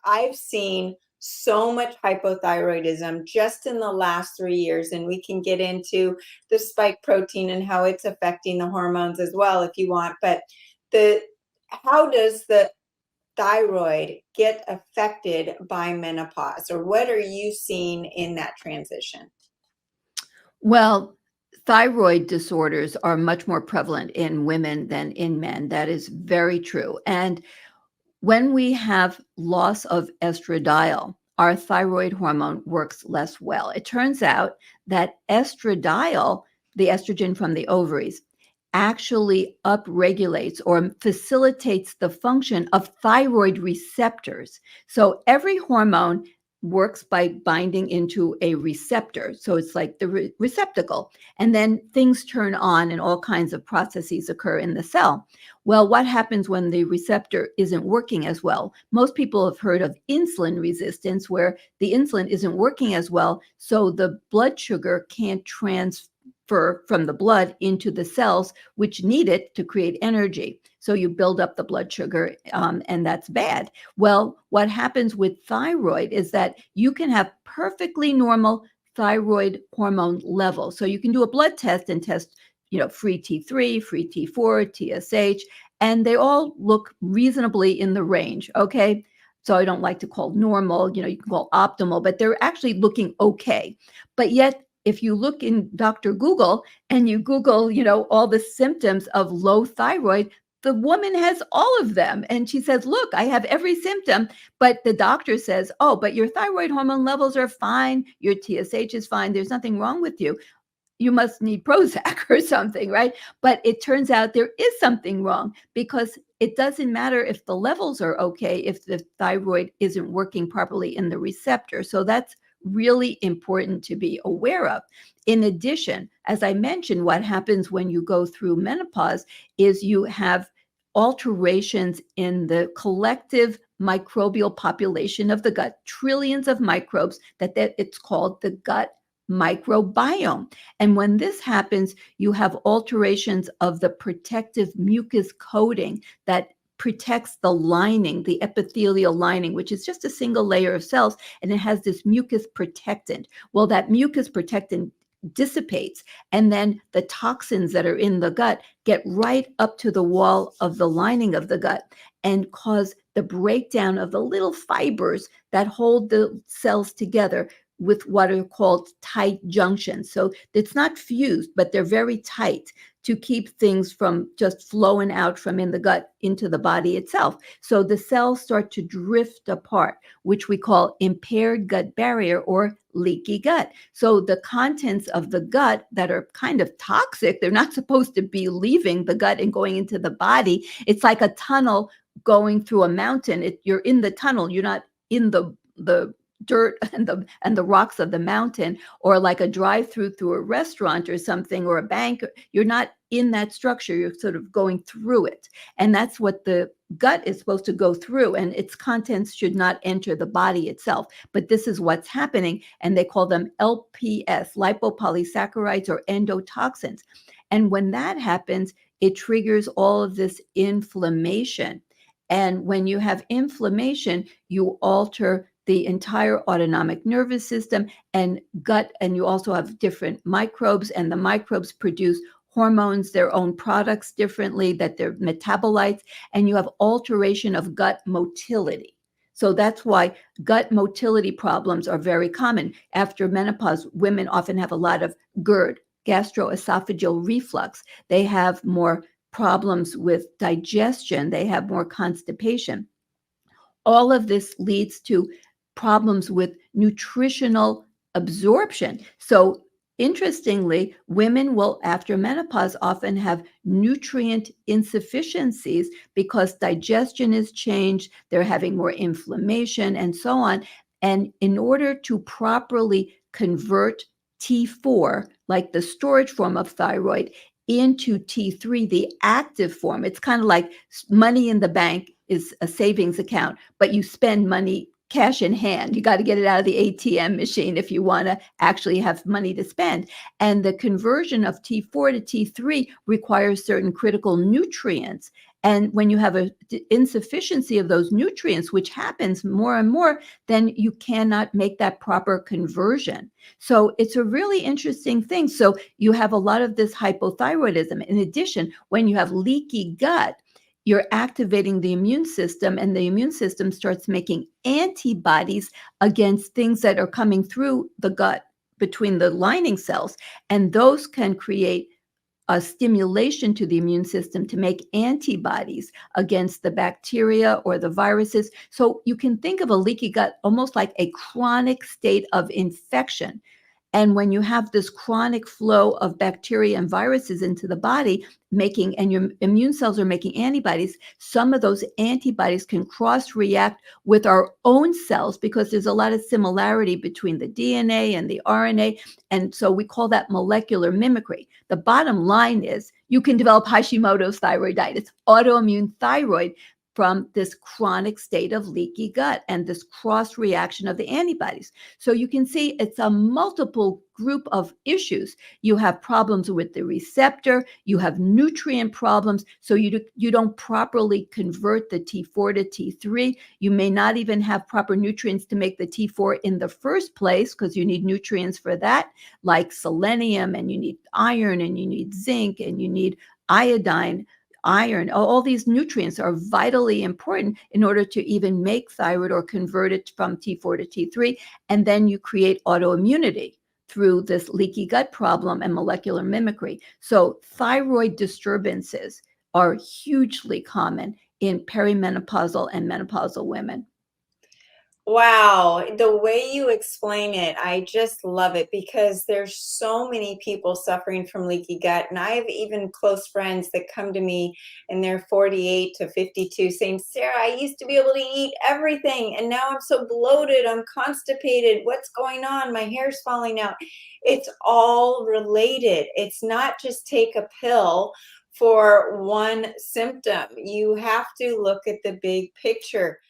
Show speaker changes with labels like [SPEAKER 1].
[SPEAKER 1] I've seen so much hypothyroidism just in the last 3 years, and we can get into the spike protein and how it's affecting the hormones as well if you want. But the how does the thyroid get affected by menopause, or what are you seeing in that transition?
[SPEAKER 2] Well, thyroid disorders are much more prevalent in women than in men. That is very true. And when we have loss of estradiol, our thyroid hormone works less well. It turns out that estradiol, the estrogen from the ovaries, actually upregulates or facilitates the function of thyroid receptors. So every hormone works by binding into a receptor. So it's like the receptacle. And then things turn on and all kinds of processes occur in the cell. Well, what happens when the receptor isn't working as well? Most people have heard of insulin resistance, where the insulin isn't working as well, so the blood sugar can't transfer from the blood into the cells, which need it to create energy. So you build up the blood sugar, and that's bad. Well, what happens with thyroid is that you can have perfectly normal thyroid hormone levels. So you can do a blood test and test free T3, free T4, TSH, and they all look reasonably in the range, okay? So I don't like to call normal, you can call optimal, but they're actually looking okay. But yet, if you look in Dr. Google and you Google, all the symptoms of low thyroid, the woman has all of them. And she says, look, I have every symptom, but the doctor says, oh, but your thyroid hormone levels are fine. Your TSH is fine. There's nothing wrong with you. You must need Prozac or something, right? But it turns out there is something wrong, because it doesn't matter if the levels are okay if the thyroid isn't working properly in the receptor. So that's really important to be aware of. In addition, as I mentioned, what happens when you go through menopause is you have alterations in the collective microbial population of the gut, trillions of microbes that it's called the gut microbiome. And when this happens, you have alterations of the protective mucus coating that protects the lining, the epithelial lining, which is just a single layer of cells, and it has this mucus protectant. Well, that mucus protectant dissipates, and then the toxins that are in the gut get right up to the wall of the lining of the gut and cause the breakdown of the little fibers that hold the cells together with what are called tight junctions. So it's not fused, but they're very tight to keep things from just flowing out from in the gut into the body itself. So the cells start to drift apart, which we call impaired gut barrier or leaky gut. So the contents of the gut that are kind of toxic, they're not supposed to be leaving the gut and going into the body. It's like a tunnel going through a mountain. You're in the tunnel, you're not in the dirt and the rocks of the mountain, or like a drive-through through a restaurant or something, or a bank. You're not in that structure, you're sort of going through it. And that's what the gut is supposed to go through, and its contents should not enter the body itself. But this is what's happening, and they call them LPS, lipopolysaccharides, or endotoxins. And when that happens, it triggers all of this inflammation. And when you have inflammation, you alter the entire autonomic nervous system and gut, and you also have different microbes, and the microbes produce hormones, their own products differently, that they're metabolites, and you have alteration of gut motility. So that's why gut motility problems are very common. After menopause, women often have a lot of GERD, gastroesophageal reflux. They have more problems with digestion. They have more constipation. All of this leads to problems with nutritional absorption. So interestingly, women will, after menopause, often have nutrient insufficiencies because digestion is changed, they're having more inflammation and so on. And in order to properly convert T4, like the storage form of thyroid, into T3, the active form, it's kind of like money in the bank is a savings account, but you spend money cash in hand. You got to get it out of the ATM machine if you want to actually have money to spend. And the conversion of T4 to T3 requires certain critical nutrients. And when you have a insufficiency of those nutrients, which happens more and more, then you cannot make that proper conversion. So it's a really interesting thing. So you have a lot of this hypothyroidism. In addition, when you have leaky gut, you're activating the immune system, and the immune system starts making antibodies against things that are coming through the gut between the lining cells. And those can create a stimulation to the immune system to make antibodies against the bacteria or the viruses. So you can think of a leaky gut almost like a chronic state of infection. And when you have this chronic flow of bacteria and viruses into the body, and your immune cells are making antibodies, some of those antibodies can cross react with our own cells because there's a lot of similarity between the DNA and the RNA. And so we call that molecular mimicry. The bottom line is you can develop Hashimoto's thyroiditis, autoimmune thyroid, from this chronic state of leaky gut and this cross reaction of the antibodies. So you can see it's a multiple group of issues. You have problems with the receptor, you have nutrient problems, so you don't properly convert the T4 to T3. You may not even have proper nutrients to make the T4 in the first place because you need nutrients for that, like selenium, and you need iron, and you need zinc, and you need iodine, iron. All these nutrients are vitally important in order to even make thyroid or convert it from T4 to T3. And then you create autoimmunity through this leaky gut problem and molecular mimicry. So thyroid disturbances are hugely common in perimenopausal and menopausal women.
[SPEAKER 1] Wow, the way you explain it, I just love it because there's so many people suffering from leaky gut. And I have even close friends that come to me and they're 48 to 52 saying, Sara, I used to be able to eat everything and now I'm so bloated, I'm constipated. What's going on? My hair's falling out. It's all related. It's not just take a pill for one symptom. You have to look at the big picture.